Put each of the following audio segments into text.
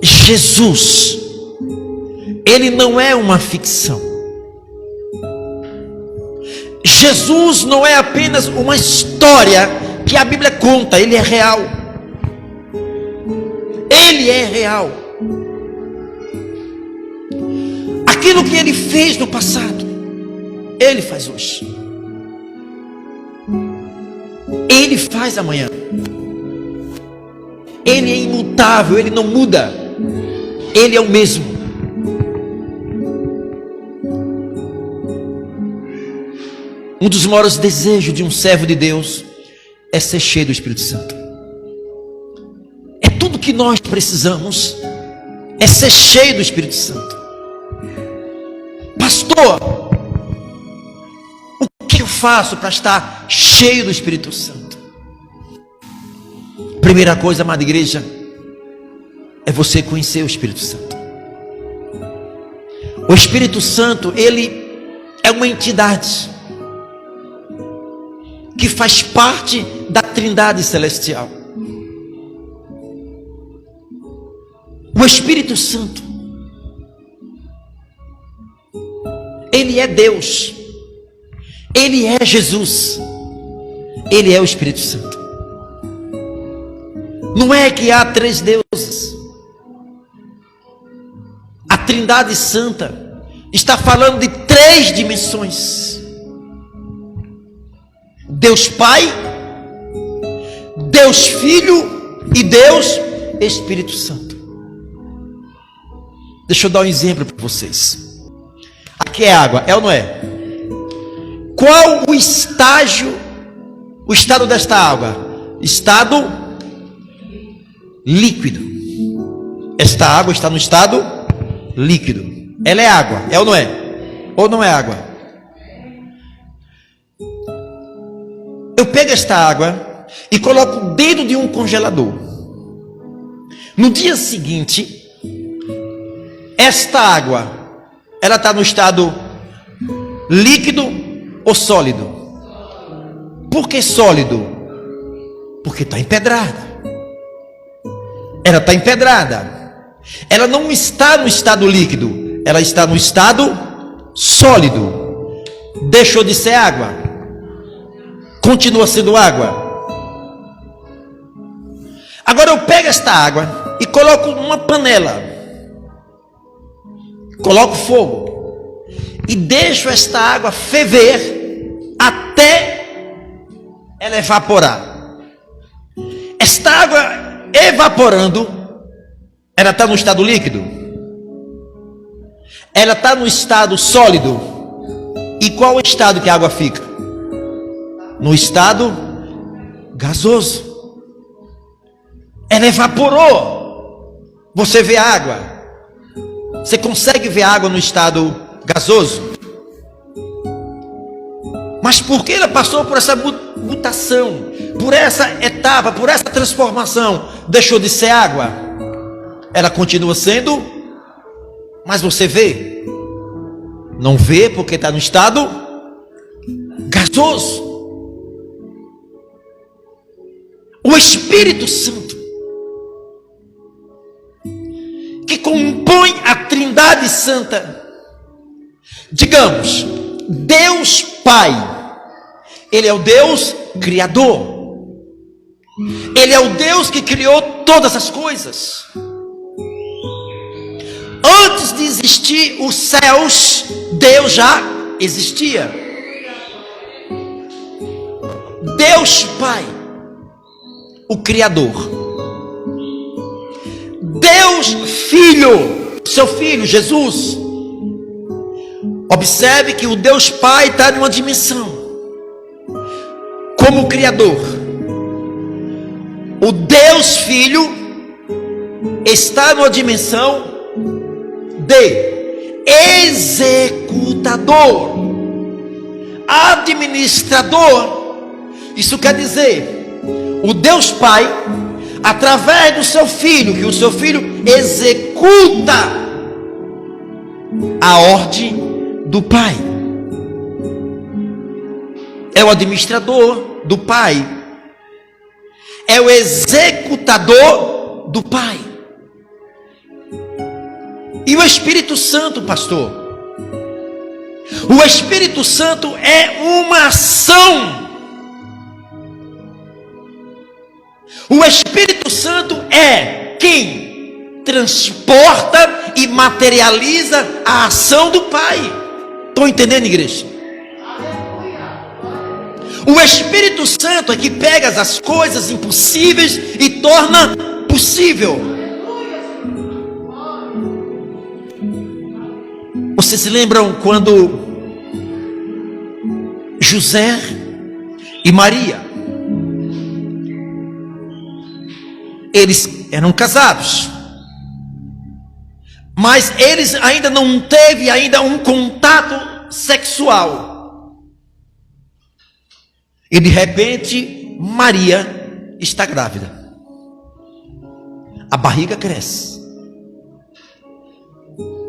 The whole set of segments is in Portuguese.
Jesus, ele não é uma ficção. Jesus não é apenas uma história que a Bíblia conta, ele é real. Ele é real. Aquilo que ele fez no passado, ele faz hoje. Ele faz amanhã. Ele é imutável, ele não muda. Ele é o mesmo. Um dos maiores desejos de um servo de Deus é ser cheio do Espírito Santo. É tudo que nós precisamos, é ser cheio do Espírito Santo. Pastor, o que eu faço para estar cheio do Espírito Santo? Primeira coisa, amada igreja, é você conhecer o Espírito Santo. O Espírito Santo, ele é uma entidade que faz parte da Trindade Celestial. O Espírito Santo, ele é Deus, ele é Jesus, ele é o Espírito Santo. Não é que há três deuses. A Trindade Santa está falando de três dimensões: Deus Pai, Deus Filho e Deus Espírito Santo. Deixa eu dar um exemplo para vocês. Aqui é água, é ou não é? Qual o estado desta água? Estado líquido. Esta água está no estado líquido. Ela é água, é ou não é? Ou não é água? Eu pego esta água e coloco dentro de um congelador. No dia seguinte, esta água, ela está no estado líquido ou sólido? Por que sólido? Porque está empedrada. Ela está empedrada. Ela não está no estado líquido, ela está no estado sólido. Deixou de ser água, continua sendo água. Agora eu pego esta água e coloco numa panela, coloco fogo e deixo esta água ferver até ela evaporar. Esta água evaporando, ela está no estado líquido, ela está no estado sólido. E qual o estado que a água fica? No estado gasoso. Ela evaporou. Você vê a água? Você consegue ver a água no estado gasoso? Mas por que ela passou por essa mutação, por essa etapa, por essa transformação? Deixou de ser água. Ela continua sendo, mas você vê? Não vê porque está no estado gasoso. O Espírito Santo, que compõe a Trindade Santa, digamos, Deus Pai, ele é o Deus Criador, ele é o Deus que criou todas as coisas. Antes de existir os céus, Deus já existia. Deus Pai, o Criador. Deus Filho, seu Filho Jesus. Observe que o Deus Pai está numa dimensão como Criador. O Deus Filho está numa dimensão de executador, administrador. Isso quer dizer, o Deus Pai, através do seu Filho, que o seu Filho executa a ordem do Pai, é o administrador do Pai, é o executador do Pai. E o Espírito Santo, pastor? O Espírito Santo é uma ação. O Espírito Santo é quem transporta e materializa a ação do Pai. Estão entendendo, igreja? O Espírito Santo é que pega as coisas impossíveis e torna possível. Vocês se lembram quando José e Maria, eles eram casados, mas eles ainda não teve um contato sexual. E de repente Maria está grávida. A barriga cresce.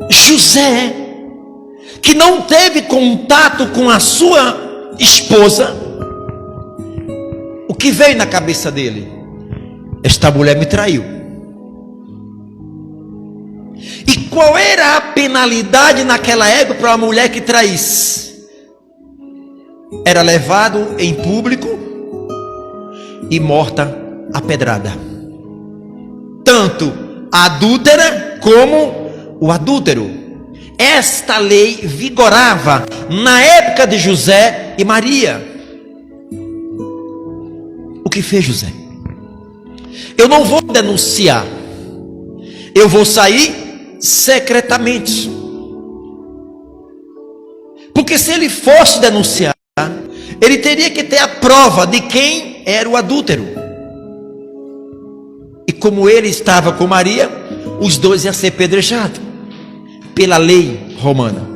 José, que não teve contato com a sua esposa, o que veio na cabeça dele? Esta mulher me traiu. E qual era a penalidade naquela época para uma mulher que traísse? Era levado em público e morta a pedrada. Tanto a adúltera como o adúltero. Esta lei vigorava na época de José e Maria. O que fez José? Eu não vou denunciar, eu vou sair secretamente. Porque se ele fosse denunciar, ele teria que ter a prova de quem era o adúltero. E como ele estava com Maria, os dois iam ser apedrejados pela lei romana.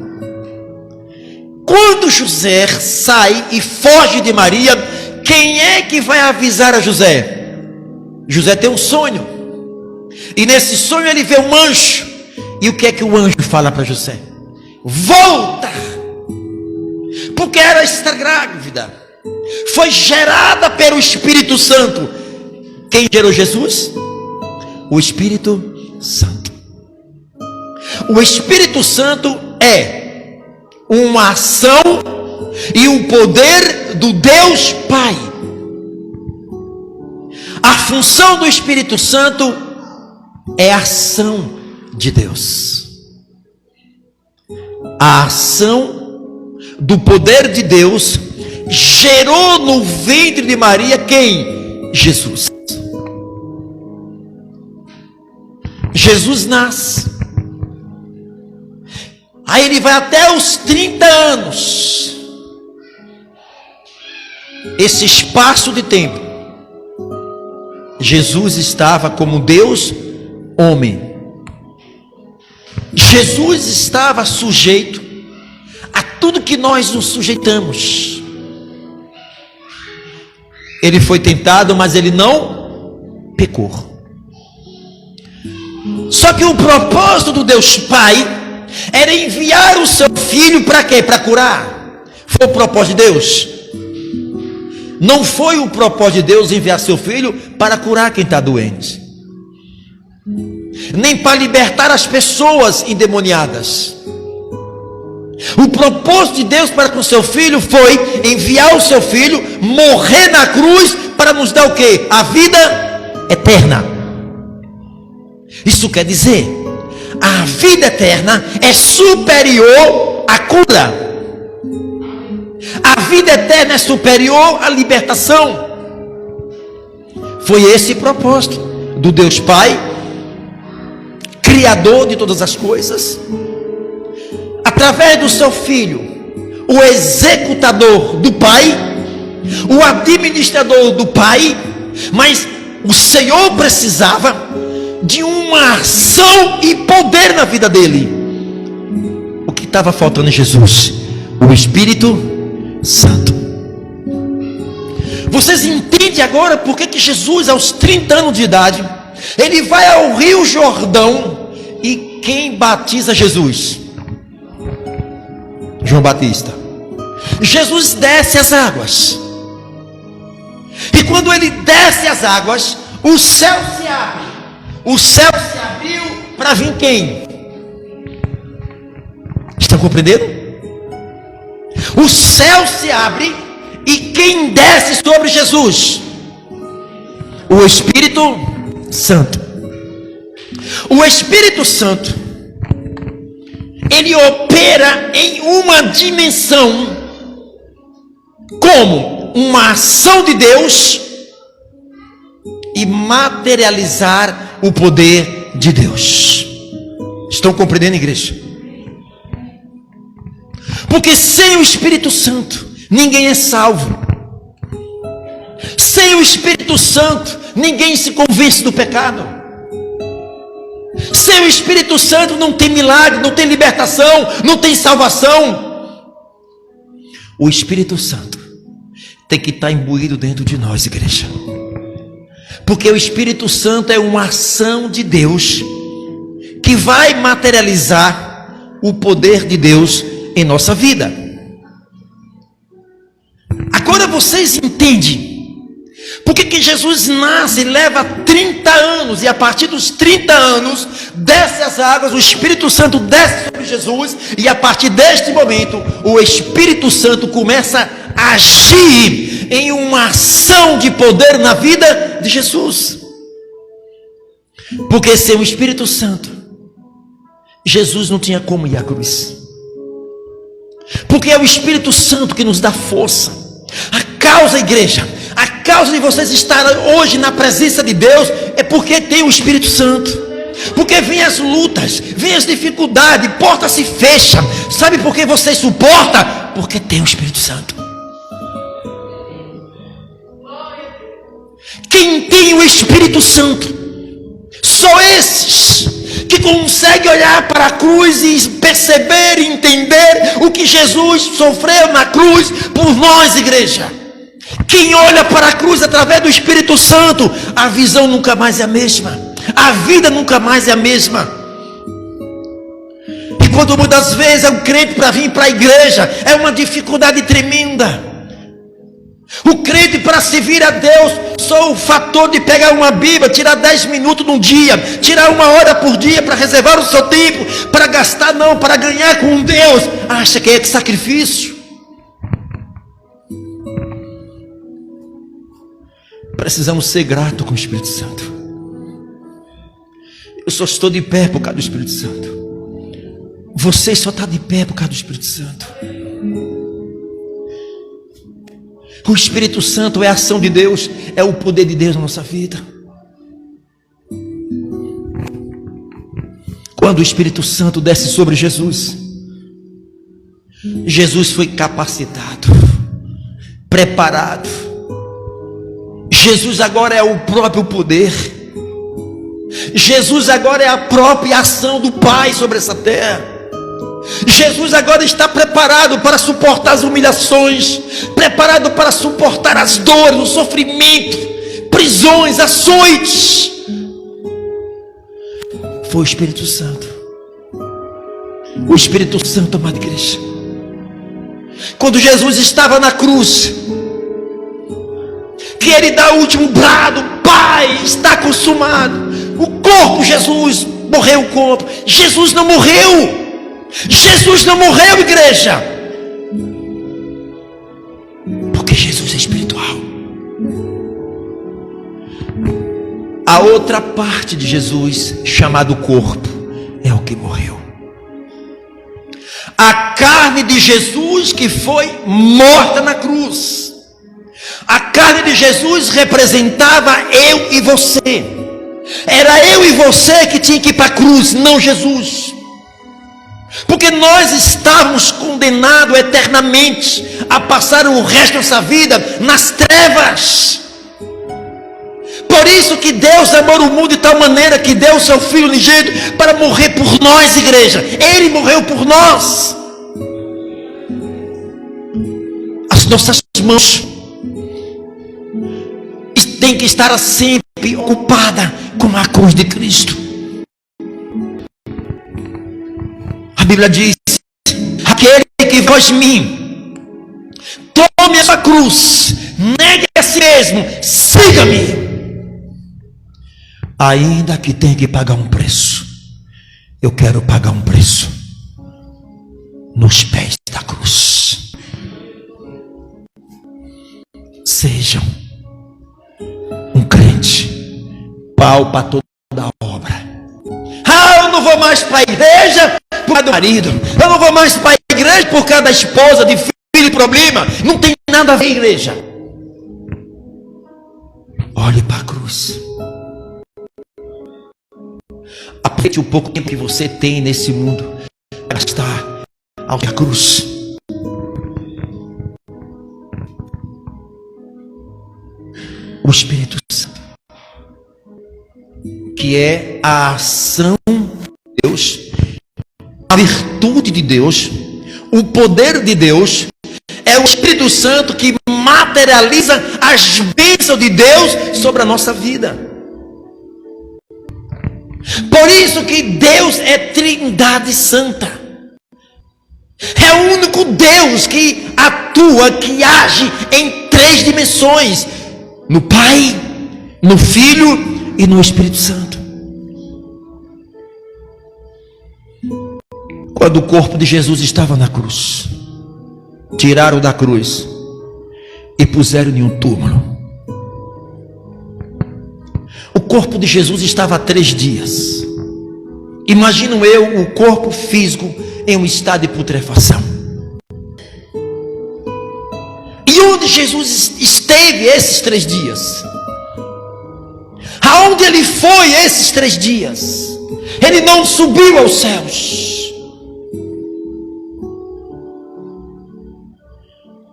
Quando José sai e foge de Maria, quem é que vai avisar a José? José tem um sonho, e nesse sonho ele vê um anjo. E o que é que o anjo fala para José? Volta, porque ela está grávida, foi gerada pelo Espírito Santo. Quem gerou Jesus? O Espírito Santo. O Espírito Santo é uma ação e um poder do Deus Pai. A função do Espírito Santo é a ação de Deus. A ação do poder de Deus gerou no ventre de Maria quem? Jesus. Jesus nasce. Aí ele vai até os 30 anos. Esse espaço de tempo, Jesus estava como Deus, homem. Jesus estava sujeito a tudo que nós nos sujeitamos. Ele foi tentado, mas ele não pecou. Só que o propósito do Deus Pai era enviar o seu filho para quê? Para curar. Foi o propósito de Deus. Não foi o propósito de Deus enviar seu filho para curar quem está doente, nem para libertar as pessoas endemoniadas. O propósito de Deus para com seu filho foi enviar o seu filho, morrer na cruz, para nos dar o quê? A vida eterna. Isso quer dizer, a vida eterna é superior à cura. A vida eterna é superior à libertação. Foi esse o propósito do Deus Pai, Criador de todas as coisas, através do seu Filho, o executador do Pai, o administrador do Pai. Mas o Senhor precisava de uma ação e poder na vida dele. O que estava faltando em Jesus? O Espírito Santo. Vocês entendem agora por que Jesus, aos 30 anos de idade, ele vai ao Rio Jordão, e quem batiza Jesus? João Batista. Jesus desce as águas, e quando ele desce as águas, o céu se abre. O céu se abriu para vir quem? compreendendo? O céu se abre e quem desce sobre Jesus? O Espírito Santo. O Espírito Santo, ele opera em uma dimensão como uma ação de Deus e materializar o poder de Deus. Estão compreendendo, igreja? Porque sem o Espírito Santo ninguém é salvo. Sem o Espírito Santo ninguém se convence do pecado. Sem o Espírito Santo não tem milagre, não tem libertação, não tem salvação. O Espírito Santo tem que estar imbuído dentro de nós, igreja. Porque o Espírito Santo é uma ação de Deus que vai materializar o poder de Deus em nossa vida. Agora vocês entendem por que Jesus nasce e leva 30 anos, e a partir dos 30 anos desce as águas, o Espírito Santo desce sobre Jesus, e a partir deste momento o Espírito Santo começa a agir em uma ação de poder na vida de Jesus. Porque sem o Espírito Santo Jesus não tinha como ir à cruz. Porque é o Espírito Santo que nos dá força. A causa, igreja, a causa de vocês estarem hoje na presença de Deus é porque tem o Espírito Santo. Porque vem as lutas, vem as dificuldades, porta se fecha. Sabe por que você suporta? Porque tem o Espírito Santo. Quem tem o Espírito Santo, só esses que conseguem olhar para a cruz e perceber e entender o que Jesus sofreu na cruz por nós, igreja. Quem olha para a cruz através do Espírito Santo, a visão nunca mais é a mesma, a vida nunca mais é a mesma. E quando muitas vezes é um crente para vir para a igreja, é uma dificuldade tremenda. O crente para servir a Deus, só o fator de pegar uma Bíblia, tirar 10 minutos num dia, tirar 1 hora por dia para reservar o seu tempo, para gastar não, para ganhar com Deus, acha que é de sacrifício. Precisamos ser gratos com o Espírito Santo. Eu só estou de pé por causa do Espírito Santo. Você só está de pé por causa do Espírito Santo. O Espírito Santo é a ação de Deus, é o poder de Deus na nossa vida. Quando o Espírito Santo desce sobre Jesus, Jesus foi capacitado, preparado. Jesus agora é o próprio poder. Jesus agora é a própria ação do Pai sobre essa terra. Jesus agora está preparado para suportar as humilhações, preparado para suportar as dores, o sofrimento, prisões, açoites. Foi o Espírito Santo. O Espírito Santo, amada igreja. Quando Jesus estava na cruz, que ele dá o último brado: Pai, está consumado. O corpo, Jesus morreu o corpo. Jesus não morreu. Jesus não morreu, igreja, porque Jesus é espiritual. A outra parte de Jesus, chamado corpo, é o que morreu. A carne de Jesus que foi morta na cruz. A carne de Jesus representava eu e você. Era eu e você que tinha que ir para a cruz, não Jesus. Porque nós estávamos condenados eternamente a passar o resto da nossa vida nas trevas. Por isso que Deus amou o mundo de tal maneira que deu o seu Filho unigênito para morrer por nós, igreja. Ele morreu por nós. As nossas mãos têm que estar sempre ocupadas com a cruz de Cristo. A Bíblia diz: aquele que vós mim, tome a sua cruz, negue a si mesmo, siga-me. Ainda que tenha que pagar um preço, eu quero pagar um preço. nos pés da cruz. Sejam um crente, pau para toda a obra. Eu não vou mais para a igreja por causa do marido. Eu não vou mais para a igreja por causa da esposa, de filho, problema. Não tem nada a ver, igreja. Olhe para a cruz. Aproveite o pouco tempo que você tem nesse mundo para estar ao pé da cruz. O Espírito Santo, que é a ação de Deus, a virtude de Deus, o poder de Deus, é o Espírito Santo que materializa as bênçãos de Deus sobre a nossa vida. Por isso que Deus é Trindade Santa. É o único Deus que atua, que age em 3 dimensões: no Pai, no Filho e no Espírito Santo. Quando o corpo de Jesus estava na cruz, tiraram da cruz e puseram em um túmulo. O corpo de Jesus estava há 3 dias. Imagino eu o corpo físico em um estado de putrefação. E onde Jesus esteve esses 3 dias? Aonde ele foi esses 3 dias? Ele não subiu aos céus.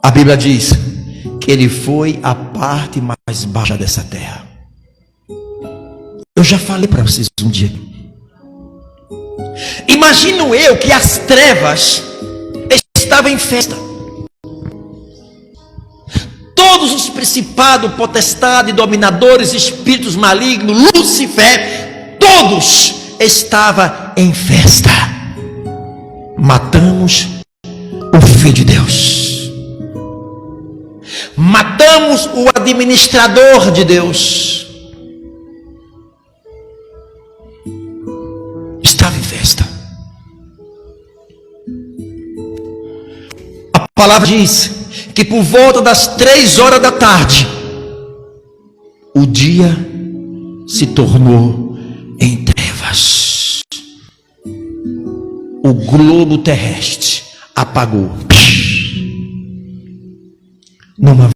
A Bíblia diz que ele foi à parte mais baixa dessa terra. Eu já falei para vocês um dia. Imagino eu que as trevas estavam em festa. Todos os principados, potestades, dominadores, espíritos malignos, Lúcifer, todos estavam em festa. Matamos o Filho de Deus. Matamos o administrador de Deus. Estava em festa. A palavra diz que por volta das 3 horas da tarde, o dia se tornou em trevas. O globo terrestre apagou. Não